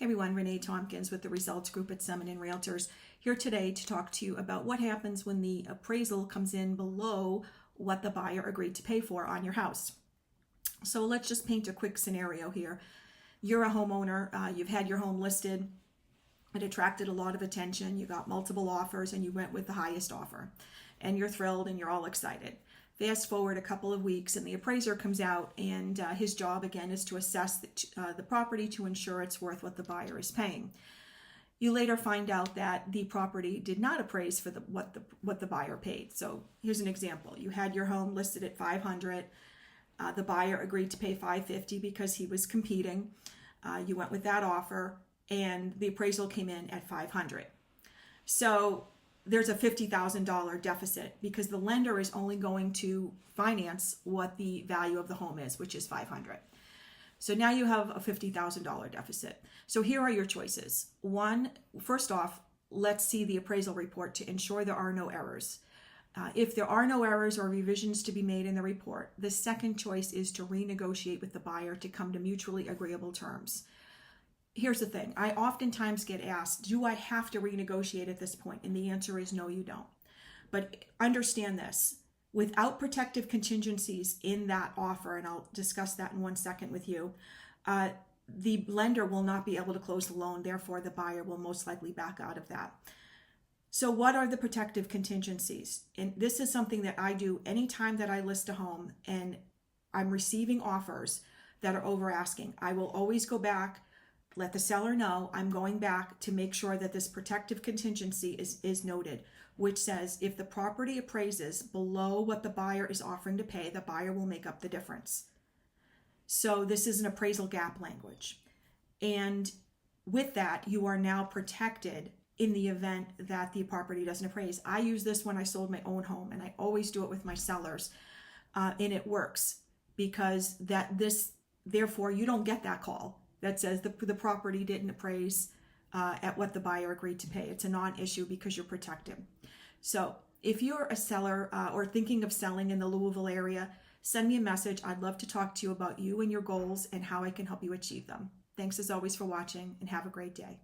Hey everyone, Renee Tompkins with the Results Group at Summon Realtors, here today to talk to you about what happens when the appraisal comes in below what the buyer agreed to pay for on your house. So let's just paint a quick scenario here. You're a homeowner, you've had your home listed, it attracted a lot of attention, you got multiple offers and you went with the highest offer. And you're thrilled and you're all excited. Fast forward a couple of weeks and the appraiser comes out and his job again is to assess the property to ensure it's worth what the buyer is paying. You later find out that the property did not appraise for what the buyer paid. So here's an example. You had your home listed at $500. The buyer agreed to pay $550 because he was competing. You went with that offer and the appraisal came in at $500. So there's a $50,000 deficit because the lender is only going to finance what the value of the home is, which is $500. So now you have a $50,000 deficit. So here are your choices. One, first off, let's see the appraisal report to ensure there are no errors. If there are no errors or revisions to be made in the report, the second choice is to renegotiate with the buyer to come to mutually agreeable terms. Here's the thing. I oftentimes get asked, do I have to renegotiate at this point? And the answer is no, you don't. But understand this, without protective contingencies in that offer, and I'll discuss that in 1 second with you, the lender will not be able to close the loan. Therefore, the buyer will most likely back out of that. So what are the protective contingencies? And this is something that I do anytime that I list a home and I'm receiving offers that are over asking. I will always go back, let the seller know I'm going back to make sure that this protective contingency is noted, which says if the property appraises below what the buyer is offering to pay, the buyer will make up the difference. So this is an appraisal gap language. And with that, you are now protected in the event that the property doesn't appraise. I use this when I sold my own home, and I always do it with my sellers. And it works because therefore you don't get that call that says the property didn't appraise at what the buyer agreed to pay. It's a non-issue because you're protected. So if you're a seller or thinking of selling in the Louisville area, send me a message. I'd love to talk to you about you and your goals and how I can help you achieve them. Thanks as always for watching and have a great day.